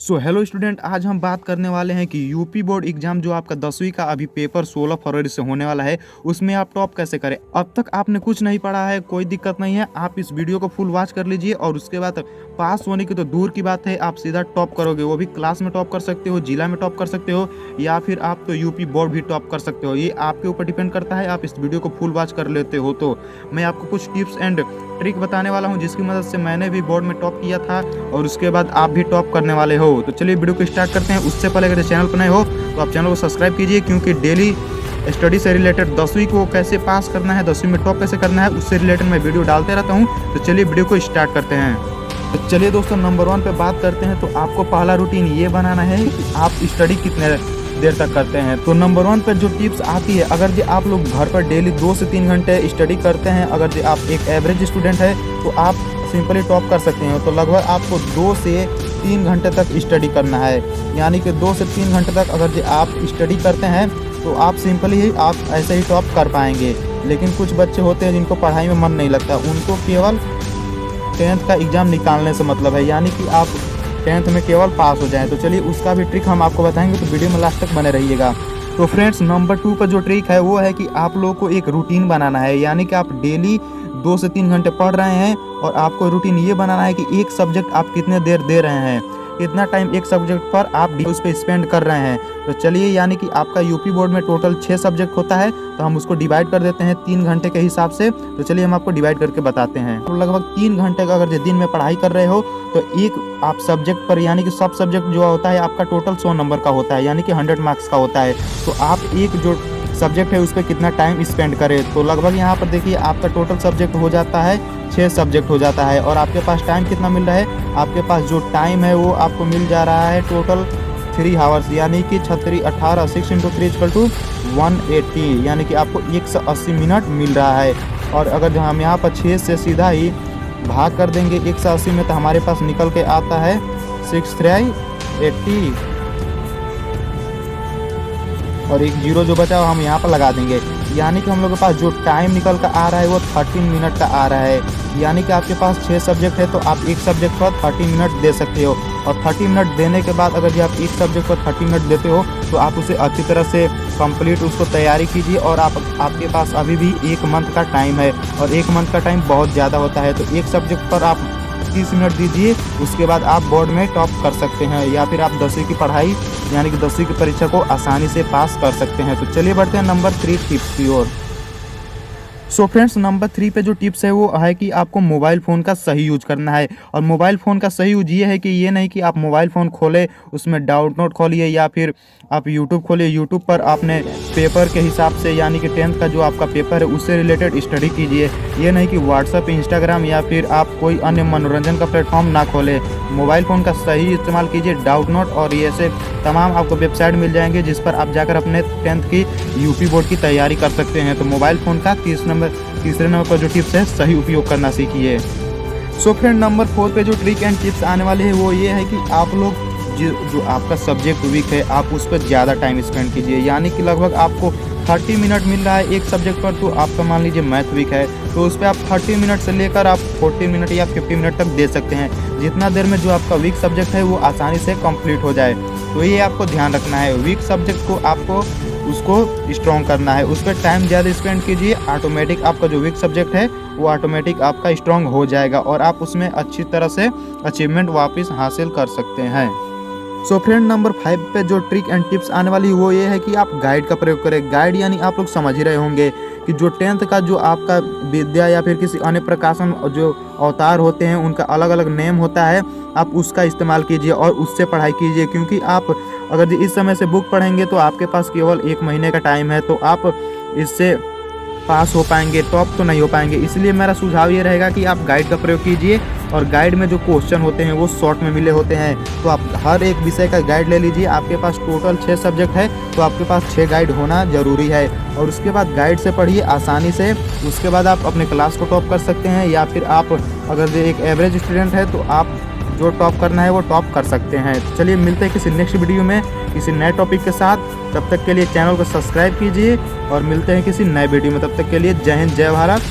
Hello student, आज हम बात करने वाले हैं कि यूपी बोर्ड एग्जाम जो आपका 10वीं का अभी पेपर 16 फरवरी से होने वाला है, उसमें आप टॉप कैसे करें। अब तक आपने कुछ नहीं पढ़ा है, कोई दिक्कत नहीं है, आप इस वीडियो को फुल वॉच कर लीजिए और उसके बाद पास होने की तो दूर की बात है, आप सीधा टॉप करोगे। वो भी क्लास में टॉप कर सकते हो, जिला में टॉप कर सकते हो, या फिर आप तो यूपी बोर्ड भी टॉप कर सकते हो। ये आपके ऊपर डिपेंड करता है, आप इस वीडियो को फुल वॉच कर लेते हो तो। मैं आपको कुछ टिप्स एंड ट्रिक बताने वाला हूँ जिसकी मदद से मैंने भी बोर्ड में टॉप किया था और उसके बाद आप भी टॉप करने वाले हो। तो चलिए वीडियो को स्टार्ट करते हैं। उससे पहले अगर चैनल पर नए हो तो आप चैनल को सब्सक्राइब कीजिए, क्योंकि डेली स्टडी से रिलेटेड 10वीं को कैसे पास करना है, 10वीं में टॉप कैसे करना है, उससे रिलेटेड मैं वीडियो डालते रहता हूँ। तो चलिए वीडियो को स्टार्ट करते हैं। तो चलिए दोस्तों, नंबर 1 पे बात करते हैं। तो आपको पहला रूटीन ये बनाना है कि आप स्टडी कितने देर तक करते हैं। तो नंबर 1 पर जो टिप्स आती है, अगर जो आप लोग घर पर डेली 2 से 3 घंटे स्टडी करते हैं, अगर जो आप एक एवरेज स्टूडेंट है तो आप सिंपली टॉप कर सकते हैं। तो लगभग आपको 2 से 3 घंटे तक स्टडी करना है, यानी कि 2 से 3 घंटे तक अगर जो आप स्टडी करते हैं तो आप सिंपली ही आप ऐसे ही टॉप कर पाएंगे। लेकिन कुछ बच्चे होते हैं जिनको पढ़ाई में मन नहीं लगता, उनको केवल 10th का एग्ज़ाम निकालने से मतलब है, यानी कि आप 10th में केवल पास हो जाएं। तो चलिए उसका भी ट्रिक हम आपको बताएंगे, तो वीडियो में लास्ट तक बने रहिएगा। तो फ्रेंड्स, नंबर 2 पर जो ट्रिक है वो है कि आप लोगों को एक रूटीन बनाना है, यानी कि आप डेली 2 से 3 घंटे पढ़ रहे हैं और आपको रूटीन ये बनाना है कि एक सब्जेक्ट आप कितने देर दे रहे हैं, कितना टाइम एक सब्जेक्ट पर आप उस पर स्पेंड कर रहे हैं। तो चलिए, यानी कि आपका यूपी बोर्ड में टोटल 6 सब्जेक्ट होता है, तो हम उसको डिवाइड कर देते हैं 3 घंटे के हिसाब से। तो चलिए हम आपको डिवाइड करके बताते हैं। तो लगभग 3 घंटे का अगर दिन में पढ़ाई कर रहे हो तो एक आप सब्जेक्ट पर, यानी कि सब सब्जेक्ट जो होता है आपका टोटल 100 नंबर का होता है, यानी कि 100 मार्क्स का होता है। तो आप एक जो सब्जेक्ट है उस पर कितना टाइम स्पेंड करें। तो लगभग यहाँ पर देखिए आपका टोटल सब्जेक्ट हो जाता है 6 सब्जेक्ट हो जाता है, और आपके पास टाइम कितना मिल रहा है, आपके पास जो टाइम है वो आपको मिल जा रहा है टोटल 3 आवर्स, यानी कि 6 18 6 × 3 = 180, यानी कि आपको 180 मिनट मिल रहा है। और अगर हम यहाँ पर 6 से सीधा ही भाग कर देंगे 180 में, तो हमारे पास निकल के आता है 6×3 = 80, और एक 0 जो बचा हम यहाँ पर लगा देंगे, यानी कि हम लोग के पास जो टाइम निकल कर आ रहा है वो 13 मिनट का आ रहा है। यानी कि आपके पास 6 सब्जेक्ट है तो आप एक सब्जेक्ट पर 30 मिनट दे सकते हो, और 30 मिनट देने के बाद अगर जो आप एक सब्जेक्ट पर 30 मिनट देते हो तो आप उसे अच्छी तरह से कंप्लीट उसको तैयारी कीजिए। और आपके पास अभी भी 1 मंथ का टाइम है, और 1 मंथ का टाइम बहुत ज़्यादा होता है। तो एक सब्जेक्ट पर आप 30 मिनट दीजिए, उसके बाद आप बोर्ड में टॉप कर सकते हैं, या फिर आप 10वीं की पढ़ाई यानी कि 10वीं की परीक्षा को आसानी से पास कर सकते हैं। तो चलिए बढ़ते हैं नंबर 3 टिप्स की ओर। सो फ्रेंड्स, नंबर 3 पे जो टिप्स है वो है कि आपको मोबाइल फ़ोन का सही यूज करना है। और मोबाइल फ़ोन का सही यूज ये है कि ये नहीं कि आप मोबाइल फ़ोन खोले, उसमें डाउनलोड खोलिए, या फिर आप यूट्यूब खोलिए, यूट्यूब पर आपने पेपर के हिसाब से, यानी कि 10th का जो आपका पेपर है उससे रिलेटेड स्टडी कीजिए। ये नहीं कि व्हाट्सअप, इंस्टाग्राम या फिर आप कोई अन्य मनोरंजन का प्लेटफॉर्म ना खोले। मोबाइल फ़ोन का सही इस्तेमाल कीजिए। डाउनलोड और ये से तमाम आपको वेबसाइट मिल जाएंगे जिस पर आप जाकर अपने 10th की यूपी बोर्ड की तैयारी कर सकते हैं। तो मोबाइल फ़ोन का तीसरे नंबर पर जो टिप्स है सही उपयोग करना सीखिए। सो फ्रेंड, नंबर 4 पे जो ट्रिक एंड टिप्स आने वाले हैं वो ये है कि आप लोग जो आपका सब्जेक्ट वीक है आप उस पर ज़्यादा टाइम स्पेंड कीजिए। यानी कि लगभग आपको 30 मिनट मिल रहा है एक सब्जेक्ट पर, तो आपका मान लीजिए मैथ वीक है तो उस पर आप 30 मिनट से लेकर आप 40 मिनट या 50 मिनट तक दे सकते हैं, जितना देर में जो आपका वीक सब्जेक्ट है वो आसानी से कंप्लीट हो जाए। तो ये आपको ध्यान रखना है, वीक सब्जेक्ट को आपको उसको स्ट्रॉन्ग करना है, उस पर टाइम ज़्यादा स्पेंड कीजिए। ऑटोमेटिक आपका जो वीक सब्जेक्ट है वो ऑटोमेटिक आपका स्ट्रॉन्ग हो जाएगा और आप उसमें अच्छी तरह से अचीवमेंट वापस हासिल कर सकते हैं। सो फ्रेंड, नंबर 5 पे जो ट्रिक एंड टिप्स आने वाली वो ये है कि आप गाइड का प्रयोग करें। गाइड यानी आप लोग समझ ही रहे होंगे कि जो 10th का जो आपका विद्या या फिर किसी अन्य प्रकाशन जो अवतार होते हैं उनका अलग अलग नेम होता है, आप उसका इस्तेमाल कीजिए और उससे पढ़ाई कीजिए। क्योंकि आप अगर इस समय से बुक पढ़ेंगे तो आपके पास केवल 1 महीने का टाइम है, तो आप इससे पास हो पाएंगे, टॉप तो नहीं हो पाएंगे। इसलिए मेरा सुझाव ये रहेगा कि आप गाइड का प्रयोग कीजिए, और गाइड में जो क्वेश्चन होते हैं वो शॉर्ट में मिले होते हैं, तो आप हर एक विषय का गाइड ले लीजिए। आपके पास टोटल 6 सब्जेक्ट है तो आपके पास 6 गाइड होना ज़रूरी है, और उसके बाद गाइड से पढ़िए आसानी से। उसके बाद आप अपने क्लास को टॉप कर सकते हैं, या फिर आप अगर एक एवरेज स्टूडेंट है तो आप जो टॉप करना है वो टॉप कर सकते हैं। तो चलिए मिलते हैं किसी नेक्स्ट वीडियो में किसी नए टॉपिक के साथ। तब तक के लिए चैनल को सब्सक्राइब कीजिए और मिलते हैं किसी नए वीडियो में। तब तक के लिए जय हिंद, जय भारत।